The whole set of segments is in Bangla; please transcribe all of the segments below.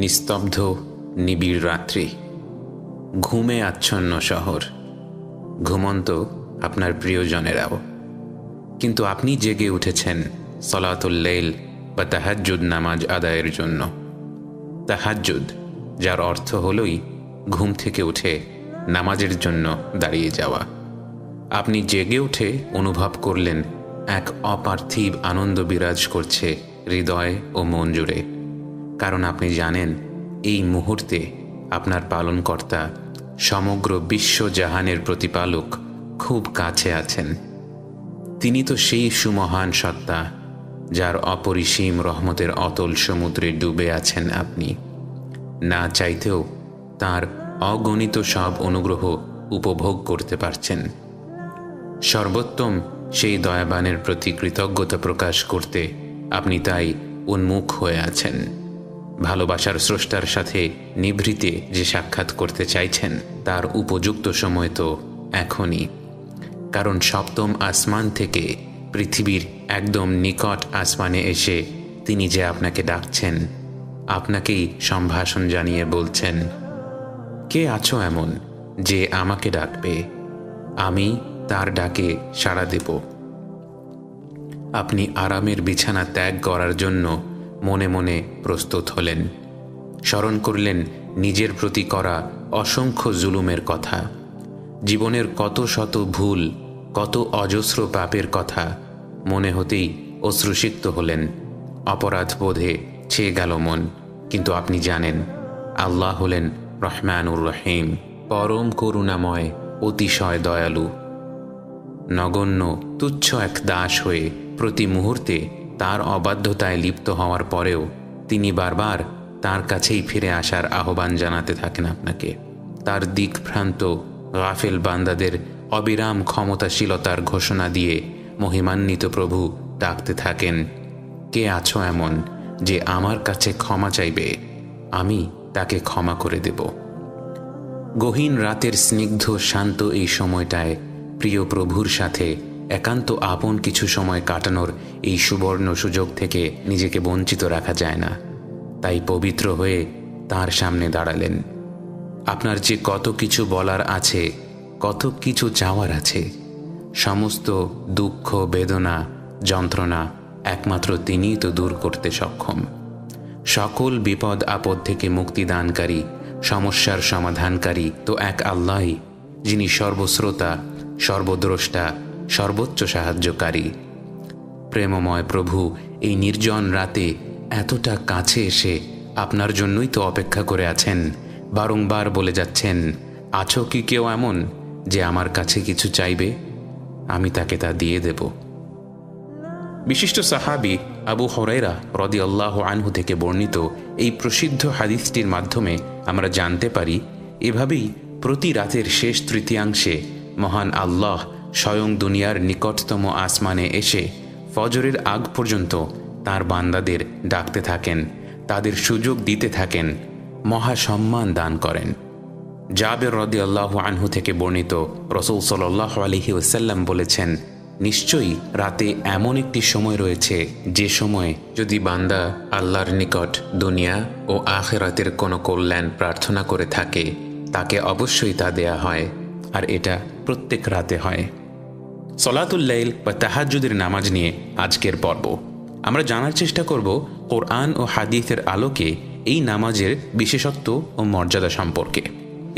নিস্তব্ধ নিবিড় রাত্রি, ঘুমে আচ্ছন্ন শহর, ঘুমন্ত আপনার প্রিয়জনেরাও, কিন্তু আপনি জেগে উঠেছেন সলাতুল লাইল বা তাহাজ্জুদ নামাজ আদায়ের জন্য। তাহাজ্জুদ, যার অর্থ হলই ঘুম থেকে উঠে নামাজের জন্য দাঁড়িয়ে যাওয়া। আপনি জেগে উঠে অনুভব করলেন এক অপার্থিব আনন্দ বিরাজ করছে হৃদয় ও মন জুড়ে, কারণ আপনি জানেন এই মুহূর্তে আপনার পালনকর্তা, সমগ্র বিশ্বজাহানের প্রতিপালক খুব কাছে আছেন। তিনি তো সেই সুমহান সত্তা যার অপরিসীম রহমতের অতল সমুদ্রে ডুবে আছেন আপনি। না চাইতেও তার অগণিত সব অনুগ্রহ উপভোগ করতে পারছেন। সর্বোত্তম সেই দয়াবানের প্রতি কৃতজ্ঞতা প্রকাশ করতে আপনি তাই উন্মুখ হয়ে আছেন। ভালোবাসার স্রষ্টার সাথে নিভৃতে যে সাক্ষাৎ করতে চাইছেন তার উপযুক্ত সময় তো এখনই, কারণ সপ্তম আসমান থেকে পৃথিবীর একদম নিকট আসমানে এসে তিনি যে আপনাকে ডাকছেন, আপনাকেই সম্ভাষণ জানিয়ে বলছেন, কে আছো এমন যে আমাকে ডাকবে, আমি তার ডাকে সাড়া দেব। আপনি আরামের বিছানা ত্যাগ করার জন্য মনে মনে প্রস্তুত হলেন। স্মরণ করলেন নিজের প্রতি করা অসংখ্য জুলুমের কথা, জীবনের কত শত ভুল, কত অজস্র পাপের কথা। মনে হতেই অশ্রুসিক্ত হলেন, অপরাধ বোধে ছেয়ে গেল মন। কিন্তু আপনি জানেন আল্লাহ হলেন রহমানুর রহিম, পরম করুণাময়, অতিশয় দয়ালু। নগণ্য তুচ্ছ এক দাস হয়ে প্রতি মুহূর্তে তার অবাধ্যতায় লিপ্ত হওয়ার পরেও তিনি বারবার তার কাছেই ফিরে আসার আহ্বান জানাতে থাকেন আপনাকে। তার দিকভ্রান্ত গাফেল বান্দাদের অবিরাম ক্ষমতাশীলতার ঘোষণা দিয়ে মহিমান্বিত প্রভু ডাকতে থাকেন, কে আছো এমন যে আমার কাছে ক্ষমা চাইবে, আমি তাকে ক্ষমা করে দেব। গহীন রাতের স্নিগ্ধ শান্ত এই সময়টায় প্রিয় প্রভুর সাথে একান্ত আপন কিছু সময় কাটানোর এই সুবর্ণ সুযোগ থেকে নিজেকে বঞ্চিত রাখা যায় না। তাই পবিত্র হয়ে তার সামনে দাঁড়ালেন। আপনার যে কত কিছু বলার আছে, কত কিছু চাওয়ার আছে, সমস্ত দুঃখ, বেদনা, যন্ত্রণা একমাত্র তিনিই তো দূর করতে সক্ষম। সকল বিপদ আপদ থেকে মুক্তিদানকারী, সমস্যার সমাধানকারী তো এক আল্লাহই, যিনি সর্বশ্রোতা, সর্বদ্রষ্টা, সর্বোচ্চ সাহায্যকারী। প্রেমময় প্রভু এই নির্জন রাতে এতটা কাছে এসে আপনার জন্যই তো অপেক্ষা করে আছেন। বারংবার বলে যাচ্ছেন, আছো কি কেউ এমন যে আমার কাছে কিছু চাইবে, আমি তাকে তা দিয়ে দেব। বিশিষ্ট সাহাবী আবু হুরায়রা রাদিয়াল্লাহু আনহু থেকে বর্ণিত এই প্রসিদ্ধ হাদিসটির মাধ্যমে আমরা জানতে পারি, এভাবেই প্রতি রাতের শেষ তৃতীয়াংশে মহান আল্লাহ স্বয়ং দুনিয়ার নিকটতম আসমানে এসে ফজরের আগ পর্যন্ত তার বান্দাদের ডাকতে থাকেন, তাদের সুযোগ দিতে থাকেন, মহাসম্মান দান করেন। জাবের রাদিয়াল্লাহু আনহু থেকে বর্ণিত, রাসূল সাল্লাল্লাহু আলাইহি ওয়াসাল্লাম বলেছেন, নিশ্চয়ই রাতে এমন একটি সময় রয়েছে যে সময় যদি বান্দা আল্লাহর নিকট দুনিয়া ও আখিরাতের কোনো কল্যাণ প্রার্থনা করে থাকে, তাকে অবশ্যই তা দেয়া হয়, আর এটা প্রত্যেক রাতে হয়। সলাতুল লাইল বা তাহাজ্জুদের নামাজ নিয়ে আজকের পর্ব আমরা জানার চেষ্টা করব কোরআন ও হাদিসের আলোকে এই নামাজের বিশেষত্ব ও মর্যাদা সম্পর্কে,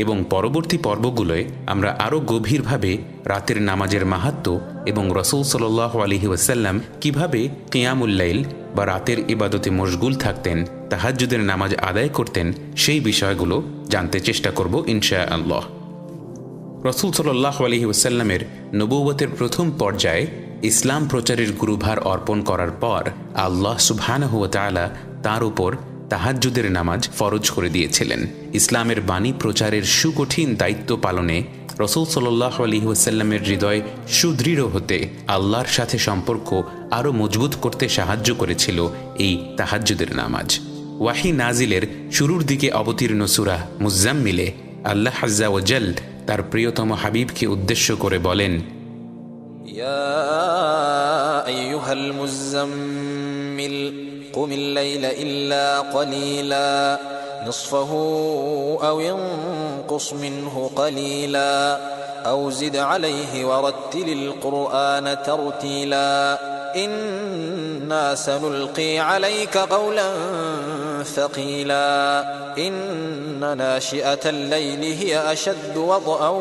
এবং পরবর্তী পর্বগুলোয় আমরা আরও গভীরভাবে রাতের নামাজের মাহাত্ম্য এবং রাসূল সাল্লাল্লাহু আলাইহি ওয়াসাল্লাম কীভাবে কিয়ামুল লাইল বা রাতের ইবাদতে মশগুল থাকতেন, তাহাজ্জুদের নামাজ আদায় করতেন, সেই বিষয়গুলো জানতে চেষ্টা করব ইনশাআল্লাহ। রাসূল সাল্লাল্লাহু আলাইহি ওয়াসাল্লামের নবুয়তের প্রথম পর্যায়ে ইসলাম প্রচারের গুরুভার অর্পণ করার পর আল্লাহ সুবহানাহু ওয়া তাআলা তার উপর তাহাজ্জুদের নামাজ ফরজ করে দিয়েছিলেন। ইসলামের বাণী প্রচারের সুকঠিন দায়িত্ব পালনে রাসূল সাল্লাল্লাহু আলাইহি ওয়াসাল্লামের হৃদয় সুদৃঢ় হতে, আল্লাহর সাথে সম্পর্ক আরও মজবুত করতে সাহায্য করেছিল এই তাহাজ্জুদের নামাজ। ওয়াহি নাজিলের শুরুর দিকে অবতীর্ণ সূরা মুজ্জাম্মিলে আল্লাহ আযজা ওয়া জাল তার প্রিয়তম হাবিবকে উদ্দেশ্য করে বলেন, ইয়া আইয়ুহাল মুজ্জাম্মিল قم الليل إلا قليلا نصفه أو انقص منه قليلا أو زد عليه ورتل القرآن ترتيلا إنا سنلقي عليك قولا ثقيلا إن ناشئة الليل هي أشد وطئا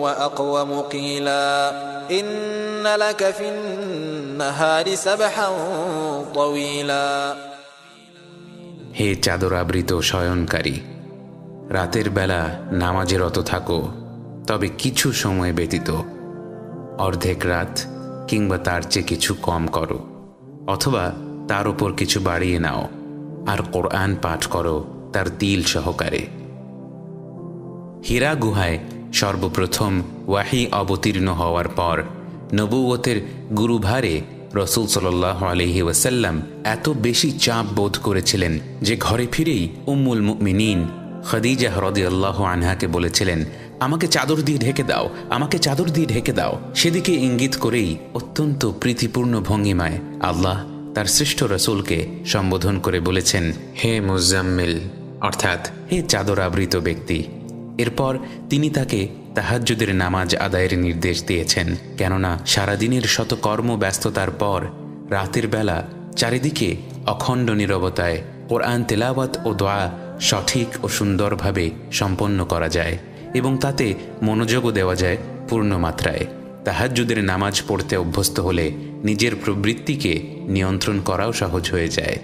وأقوم قيلا إن لك في النهار سبحا طويلا হে চাদর আবৃত শয়নকারী, রাতের বেলা নামাজে রত থাকো, তবে কিছু সময় ব্যতীত, অর্ধেক রাত কিংবা তার চেয়ে কিছু কম করো, অথবা তার উপর কিছু বাড়িয়ে নাও, আর কোরআন পাঠ করো তার তিল সহকারে। হীরা গুহায় সর্বপ্রথম ওয়াহি অবতীর্ণ হওয়ার পর নবুয়তের গুরুভারে রসূল সাল্লাল্লাহু আলাইহি ওয়াসাল্লাম এত বেশি চাপ বোধ করেছিলেন যে ঘরে ফিরেই উম্মুল মুমিনিন খাদিজা রাদিয়াল্লাহু আনহাকে বলেছিলেন, আমাকে চাদর দিয়ে ঢেকে দাও, আমাকে চাদর দিয়ে ঢেকে দাও। সেদিকে ইঙ্গিত করেই অত্যন্ত প্রীতিপূর্ণ ভঙ্গিমায় আল্লাহ তার শ্রেষ্ঠ রসূলকে সম্বোধন করে বলেছেন, হে মুজাম্মিল, অর্থাৎ হে চাদর আবৃত ব্যক্তি। এরপর তিনি তাকে তাহাজ্জুদের নামাজ আদায়ের নির্দেশ দিয়েছেন, কেননা সারাদিনের শত কর্মব্যস্ততার পর রাতের বেলা চারিদিকে অখণ্ড নীরবতায় কোরআন তেলাওয়াত ও দোয়া সঠিক ও সুন্দরভাবে সম্পন্ন করা যায় এবং তাতে মনোযোগও দেওয়া যায় পূর্ণ মাত্রায়। তাহাজ্জুদের নামাজ পড়তে অভ্যস্ত হলে নিজের প্রবৃত্তিকে নিয়ন্ত্রণ করাও সহজ হয়ে যায়।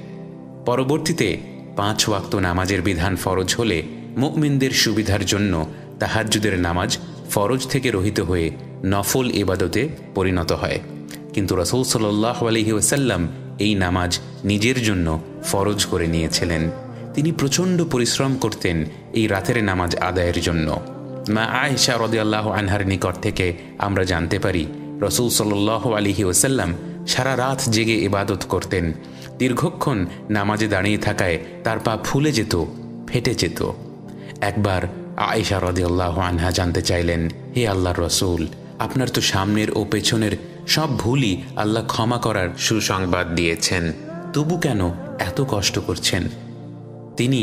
পরবর্তীতে 5 ওয়াক্ত নামাজের বিধান ফরজ হলে মুমিনদের সুবিধার জন্য তাহাজ্জুদের নামাজ ফরজ থেকে রহিত হয়ে নফল ইবাদতে পরিণত হয়। কিন্তু রাসূল সাল্লাল্লাহু আলাইহি ওয়াসাল্লাম এই নামাজ নিজের জন্য ফরজ করে নিয়েছিলেন। তিনি প্রচণ্ড পরিশ্রম করতেন এই রাতের নামাজ আদায়ের জন্য। মা আয়েশা রাদিয়াল্লাহু আনহার নিকট থেকে আমরা জানতে পারি, রাসূল সাল্লাল্লাহু আলাইহি ওয়াসাল্লাম সারা রাত জেগে ইবাদত করতেন। দীর্ঘক্ষণ নামাজে দাঁড়িয়ে থাকায় তার পা ফুলে যেত, ফেটে যেত। একবার আয়েশা রাদিয়াল্লাহু আনহা জানতে চাইলেন, হে আল্লাহর রাসূল, আপনার তো সামনের ও পেছনের সব ভুলই আল্লাহ ক্ষমা করার সুসংবাদ দিয়েছেন, তবু কেন এত কষ্ট করছেন? তিনি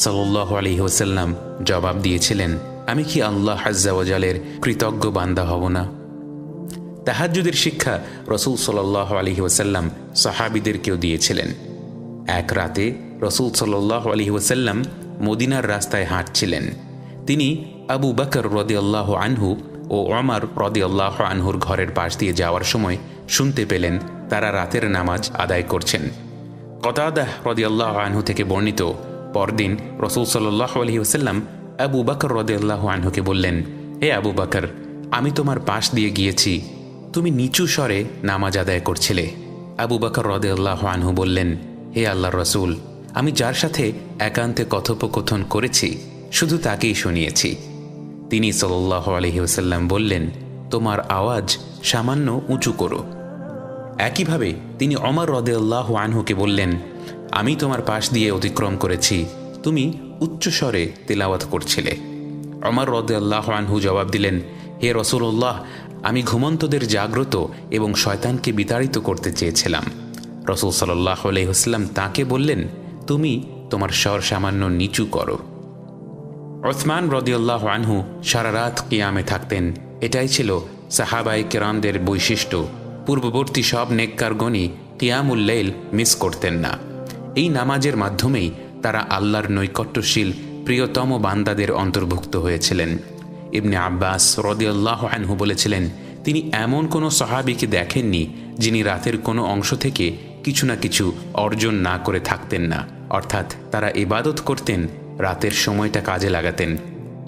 সাল্লাল্লাহু আলাইহি ওয়াসাল্লাম জবাব দিয়েছিলেন, আমি কি আল্লাহ আজ্জা ওয়া জালের কৃতজ্ঞ বান্দা হব না? তাহাজ্জুদের শিক্ষা রাসূল সাল্লাল্লাহু আলাইহি ওয়াসাল্লাম সাহাবীদেরকেও দিয়েছিলেন। এক রাতে রাসূল সাল্লাল্লাহু আলাইহি ওয়াসাল্লাম মদিনার রাস্তায় হাঁটছিলেন। তিনি আবু বকর রাদিয়াল্লাহু আনহু ও ওমর রাদিয়াল্লাহু আনহুর ঘরের পাশ দিয়ে যাওয়ার সময় শুনতে পেলেন তারা রাতের নামাজ আদায় করছেন। কতাদাহ রাদিয়াল্লাহু আনহু থেকে বর্ণিত, পরদিন রাসূল সাল্লাল্লাহু আলাইহি ওয়াসাল্লাম আবু বকর রাদিয়াল্লাহু আনহুকে বললেন, হে আবু বকর, আমি তোমার পাশ দিয়ে গিয়েছি, তুমি নিচু স্বরে নামাজ আদায় করছিলে। আবু বকর রাদিয়াল্লাহু আনহু বললেন, হে আল্লাহর রাসূল, আমি যার সাথে একান্তে কথোপকথন করেছি শুধু তাকেই শুনিয়েছি। তিনি সাল্লাল্লাহু আলাইহি ওয়াসাল্লাম বললেন, তোমার আওয়াজ সামান্য উঁচু করো। একইভাবে তিনি ওমর রাদিয়াল্লাহু আনহুকে বললেন, আমি তোমার পাশ দিয়ে অতিক্রম করেছি, তুমি উচ্চস্বরে তিলাওয়াত করছিলে। ওমর রাদিয়াল্লাহু আনহু জবাব দিলেন, হে রাসূলুল্লাহ, আমি ঘুমন্তদের জাগ্রত এবং শয়তানকে বিতাড়িত করতে চেয়েছিলাম। রাসূল সাল্লাল্লাহু আলাইহি ওয়াসাল্লাম তাকে বললেন, তুমি তোমার স্বর সামান্য নিচু করো। উসমান রাদিয়াল্লাহু আনহু সারা রাত কিয়ামে থাকতেন। এটাই ছিল সাহাবায়ে কেরামদের বৈশিষ্ট্য। পূর্ববর্তী সব নেককারগণই কিয়ামুল লাইল মিস করতেন না। এই নামাজের মাধ্যমেই তারা আল্লাহর নৈকট্যশীল প্রিয়তম বান্দাদের অন্তর্ভুক্ত হয়েছিলেন। ইবনে আব্বাস রাদিয়াল্লাহু আনহু বলেছিলেন, তিনি এমন কোনো সাহাবীকে দেখেননি যিনি রাতের কোনো অংশ থেকে কিছু না কিছু অর্জন না করে থাকতেন না। অর্থাৎ তারা ইবাদত করতেন, রাতের সময়টা কাজে লাগাতেন।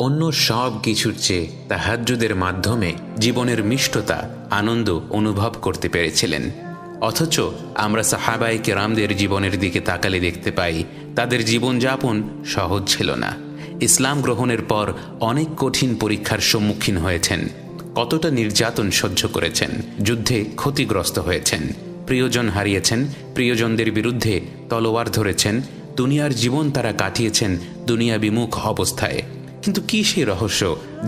অন্য সব কিছুর চেয়ে তাহাজ্জুদের মাধ্যমে জীবনের মিষ্টতা, আনন্দ অনুভব করতে পেরেছিলেন। অথচ আমরা সাহাবায়ে কেরামদের জীবনের দিকে তাকালে দেখতে পাই তাদের জীবনযাপন সহজ ছিল না। ইসলাম গ্রহণের পর অনেক কঠিন পরীক্ষার সম্মুখীন হয়েছেন, কতটা নির্যাতন সহ্য করেছেন, যুদ্ধে ক্ষতিগ্রস্ত হয়েছেন, প্রিয়জন হারিয়েছেন, প্রিয়জনদের বিরুদ্ধে তলোয়ার ধরেছেন, দুনিয়ার জীবন তারা কাটিয়েছেন দুনিয়া বিমুখ অবস্থায়। কিন্তু কি সেই রহস্য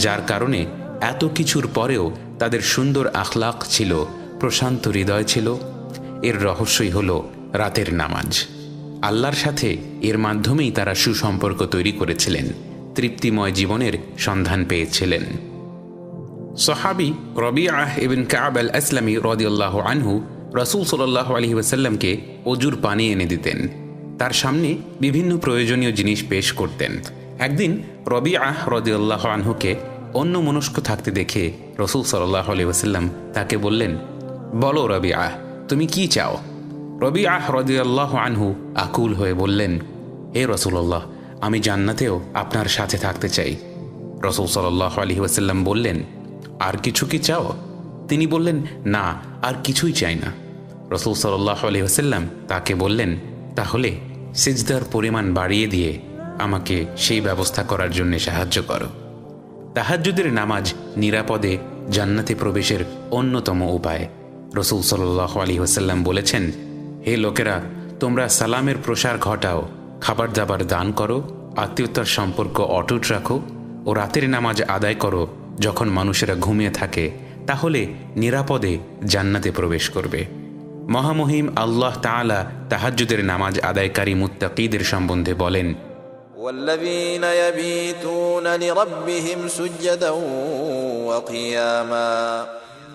যার কারণে এত কিছুর পরেও তাদের সুন্দর আখলাক ছিল, প্রশান্ত হৃদয় ছিল? এর রহস্যই হলো রাতের নামাজ। আল্লাহর সাথে এর মাধ্যমেই তারা সুসম্পর্ক তৈরি করেছিলেন, তৃপ্তিময় জীবনের সন্ধান পেয়েছিলেন। সাহাবী রবিআহ ইবন কাব আল আসলামী রাদিয়াল্লাহু আনহু রাসূল সাল্লাল্লাহু আলাইহি ওয়াসাল্লামকে অজুর পানি এনে দিতেন, তার সামনে বিভিন্ন প্রয়োজনীয় জিনিস পেশ করতেন। একদিন রবিআহ রাদিয়াল্লাহু আনহুকে অন্যমনস্ক থাকতে দেখে রাসূল সাল্লাল্লাহু আলাইহি ওয়াসাল্লাম তাকে বললেন, বলো রবিআহ, তুমি কি চাও? রবিআহ রাদিয়াল্লাহু আনহু আকুল হয়ে বললেন, হে রাসূলুল্লাহ, আমি জান্নাতেও আপনার সাথে থাকতে চাই। রাসূল সাল্লাল্লাহু আলাইহি ওয়াসাল্লাম বললেন, আর কিছু কি চাও? তিনি বললেন, না, আর কিছুই চাই না। রাসূল সাল্লাল্লাহু আলাইহি ওয়াসাল্লাম তাকে বললেন, তাহলে সিজদার পরিমাণ বাড়িয়ে দিয়ে আমাকে সেই ব্যবস্থা করার জন্য সাহায্য করো। তাহাজ্জুদের নামাজ নিরাপদে জান্নাতে প্রবেশের অন্যতম উপায়। রাসূল সাল্লাল্লাহু আলাইহি ওয়াসাল্লাম বলেছেন, হে লোকেরা, তোমরা সালামের প্রসার ঘটাও, খাবার দাবার দান করো, আত্মীয়তার সম্পর্ক অটুট রাখো ও রাতের নামাজ আদায় করো যখন মানুষেরা ঘুমিয়ে থাকে, তাহলে নিরাপদে জান্নাতে প্রবেশ করবে। মহামহিম আল্লাহ তাআলা তাহাজ্জুদের নামাজ আদায়কারী মুত্তাকীদের সম্বন্ধে বলেন, والذين يبيتون لربهم سجدا وقياما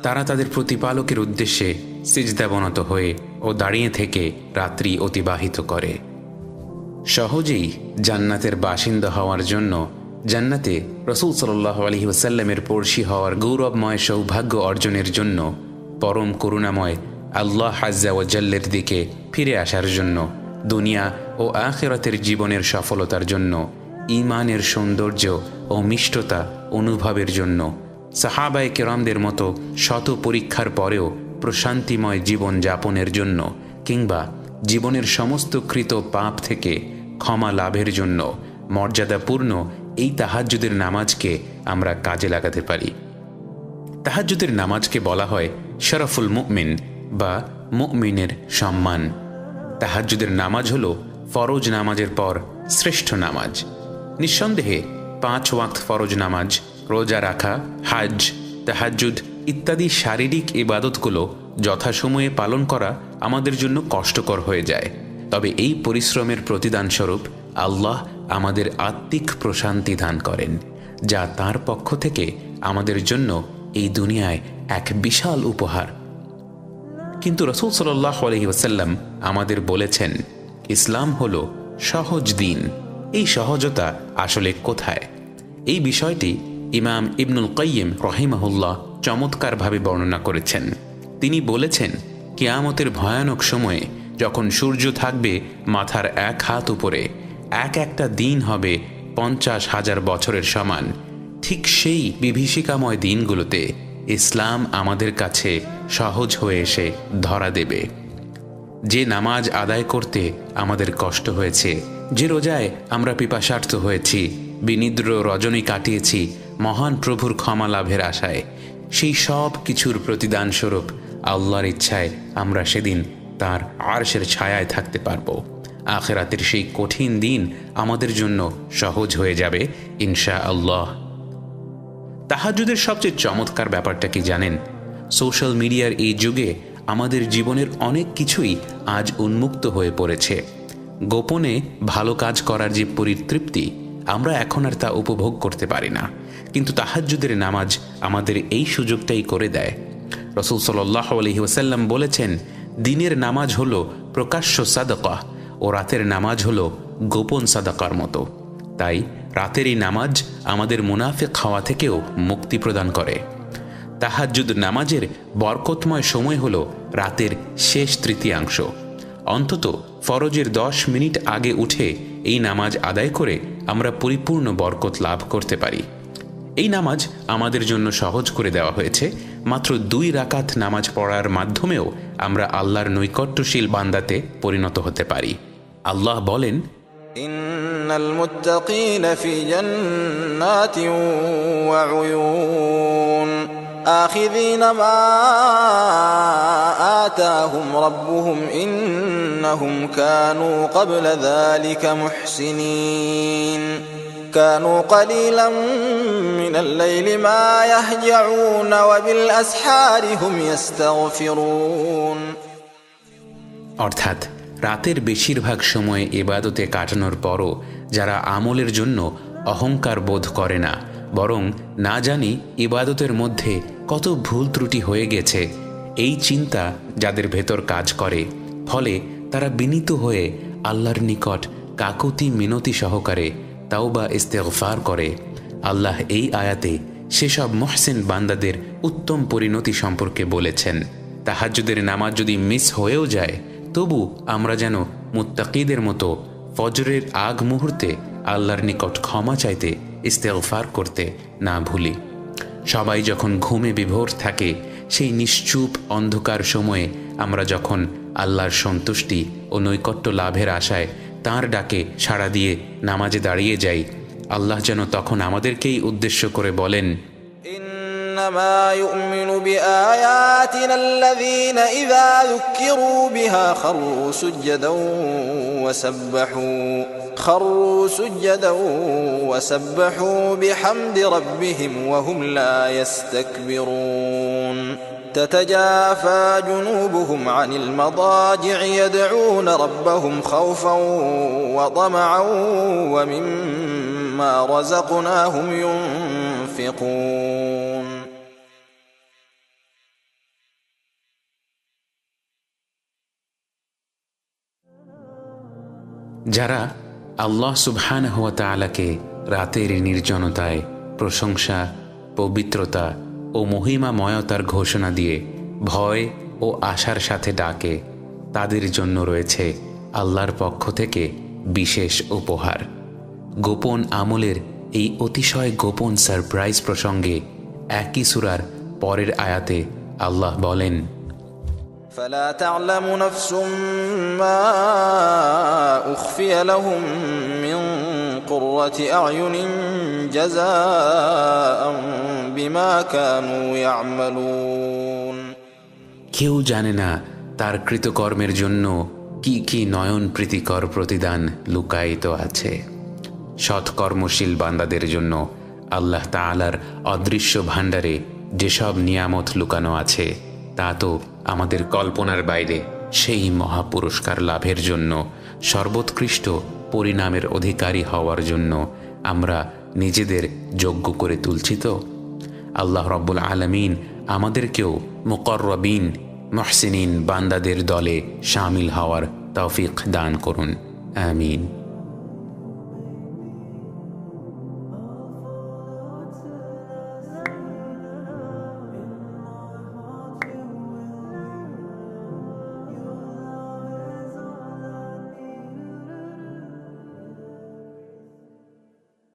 তারা তাদের প্রতিপালকের উদ্দেশ্যে সিজদাবনত হয়ে ও দাঁড়িয়ে থেকে রাত্রি অতিবাহিত করে। সহজেই জান্নাতের বাসিন্দা হওয়ার জন্য জান্নাতে রাসূল সাল্লাল্লাহু আলাইহি ওয়াসাল্লামের পড়শি হওয়ার গৌরবময় সৌভাগ্য অর্জনের জন্য, পরম করুণাময় আল্লাহ আযজা ওয়া জাল্লের দিকে ফিরে আসার জন্য, দুনিয়া ও আখিরাতের জীবনের সফলতার জন্য, ঈমানের সৌন্দর্য ও মিষ্টতা অনুভবের জন্য, সাহাবায়ে কেরামদের মতো শত পরীক্ষার পরেও প্রশান্তিময় জীবন যাপনের জন্য, কিংবা জীবনের সমস্ত কৃত পাপ থেকে ক্ষমা লাভের জন্য মর্যাদাপূর্ণ এই তাহাজ্জুদের নামাজকে আমরা কাজে লাগাতে পারি। তাহাজ্জুদের নামাজকে বলা হয় শরফুল মুমিন বা মুমিনের সম্মান। তাহাজ্জুদের নামাজ হল ফরজ নামাজের পর শ্রেষ্ঠ নামাজ। নিঃসন্দেহে 5 ওয়াক্ত ফরজ নামাজ, রোজা রাখা, হাজ, তাহাজ্জুদ ইত্যাদি শারীরিক ইবাদতগুলো যথাসময়ে পালন করা আমাদের জন্য কষ্টকর হয়ে যায়। তবে এই পরিশ্রমের প্রতিদানস্বরূপ আল্লাহ আমাদের আত্মিক প্রশান্তি দান করেন, যা তার পক্ষ থেকে আমাদের জন্য এই দুনিয়ায় এক বিশাল উপহার। কিন্তু রাসূল সাল্লাল্লাহু আলাইহি ওয়াসাল্লাম আমাদের বলেছেন, ইসলাম হলো সহজ দিন। এই সহজতা আসলে কোথায়? এই বিষয়টি ইমাম ইবনুল কাইয়িম রাহিমাহুল্লাহ চমৎকারভাবে বর্ণনা করেছেন। তিনি বলেছেন, কিয়ামতের ভয়ানক সময়ে যখন সূর্য থাকবে মাথার 1 হাত উপরে, একটা দিন হবে 50,000 বছরের সমান। ঠিক সেই বিভীষিকাময় দিনগুলোতে ইসলাম আমাদের কাছে সহজ হয়ে এসে ধরা দেবে। যে নামাজ আদায় করতে আমাদের কষ্ট হয়েছে, যে রোজায় আমরা পিপাসার্থ হয়েছি, বিনিদ্র রজনী কাটিয়েছি মহান প্রভুর ক্ষমা লাভের আশায়, সেই সব কিছুর প্রতিদানস্বরূপ আল্লাহর ইচ্ছায় আমরা সেদিন তার আরশের ছায়ায় থাকতে পারব। আখিরাতের সেই কঠিন দিন আমাদের জন্য সহজ হয়ে যাবে ইনশাআল্লাহ। তাহাজ্জুদের সবচেয়ে চমৎকার ব্যাপারটা কি জানেন? সোশ্যাল মিডিয়ার এই যুগে আমাদের জীবনের অনেক কিছুই আজ উন্মুক্ত হয়ে পড়েছে। গোপনে ভালো কাজ করার যে পরিতৃপ্তি, আমরা এখন আর তা উপভোগ করতে পারি না। কিন্তু তাহাজ্জুদের নামাজ আমাদের এই সুযোগটাই করে দেয়। রাসূল সাল্লাল্লাহু আলাইহি ওয়াসাল্লাম বলেছেন, দিনের নামাজ হলো প্রকাশ্য সাদাকা ও রাতের নামাজ হলো গোপন সাদাকার মতো। তাই রাতের এই নামাজ আমাদের মুনাফিক হওয়া থেকেও মুক্তি প্রদান করে। তাহাজ্জুদ নামাজের বরকতময় সময় হলো রাতের শেষ তৃতীয়াংশ। অন্তত ফরজের 10 মিনিট আগে উঠে এই নামাজ আদায় করে আমরা পরিপূর্ণ বরকত লাভ করতে পারি। এই নামাজ আমাদের জন্য সহজ করে দেওয়া হয়েছে। মাত্র 2 রাকাত নামাজ পড়ার মাধ্যমেও আমরা আল্লাহর নৈকট্যশীল বান্দাতে পরিণত হতে পারি। আল্লাহ বলেন, ইন্নাল মুত্তাকিনা ফি জান্নাতিন ওয়া উয়ুন আখিযিনা মা আতাহুম রাব্বুহুম ইন্নাহুম কানু ক্বাবলা যালিকা মুহসিনিন كانوا قليلا من الليل ما يهجعون وبالأسحار هم يستغفرون। অর্থাৎ রাতের বেশিরভাগ সময় ইবাদতে কাটানোর পরও যারা আমলের জন্য অহংকার বোধ করে না, বরং না জানি ইবাদতের মধ্যে কত ভুল ত্রুটি হয়ে গেছে, এই চিন্তা যাদের ভেতর কাজ করে, ফলে তারা বিনীত হয়ে আল্লাহর নিকট কাকুতি মিনতি সহকারে তাওবা ইস্তেগফার করে, আল্লাহ এই আয়াতে সেসব মুহসিন বান্দাদের উত্তম পরিণতি সম্পর্কে বলেছেন। তাহাজ্জুদের নামাজ যদি মিস হয়েও যায়, তবু আমরা যেন মুত্তাকিদের মতো ফজরের আগ মুহূর্তে আল্লাহর নিকট ক্ষমা চাইতে ইস্তেগফার করতে না ভুলি। সবাই যখন ঘুমে বিভোর থাকে, সেই নিশ্চুপ অন্ধকার সময়ে আমরা যখন আল্লাহর সন্তুষ্টি ও নৈকট্য লাভের আশায় তাঁর ডাকে সাড়া দিয়ে নামাজে দাঁড়িয়ে যাই, আল্লাহ যেন তখন আমাদেরকেই উদ্দেশ্য করে বলেন, إنما يؤمن بآياتنا الذين إذا ذكروا بها خروا سجدا وسبحوا بحمد ربهم وهم لا يستكبرون تتجافى جنوبهم عن المضاجع يدعون ربهم خوفا وطمعا ومما رزقناهم ينفقون যারা আল্লাহ সুবহানাহু ওয়া তাআলাকে রাতের নির্জনতায় প্রশংসা, পবিত্রতা ও মহিমাময়তার ঘোষণা দিয়ে ভয় ও আশার সাথে ডাকে, তাদের জন্য রয়েছে আল্লাহর পক্ষ থেকে বিশেষ উপহার। গোপন আমলের এই অতিশয় গোপন সারপ্রাইজ প্রসঙ্গে একই সূরার পরের আয়াতে আল্লাহ বলেন, فلا تعلم نفس ما أخفي لهم من قرة أعين جزاء بما كانوا يعملون কেউ জানে না তার কৃতকর্মের জন্য কি কি নয়ন প্রীতিকর প্রতিদান লুকায়িত আছে। সৎকর্মশীল বান্দাদের জন্য আল্লাহ তাআলার অদৃশ্য ভাণ্ডারে যেসব নিয়ামত লুকানো আছে, তা তো আমাদের কল্পনার বাইরে। সেই মহাপুরস্কার লাভের জন্য, সর্বোৎকৃষ্ট পরিণামের অধিকারী হওয়ার জন্য আমরা নিজেদের যোগ্য করে তুলছি তো? আল্লাহ রব্বুল আলামিন আমাদেরকেও মুকররবিন মুহসিনিন বান্দাদের দলে শামিল হওয়ার তৌফিক দান করুন। আমিন।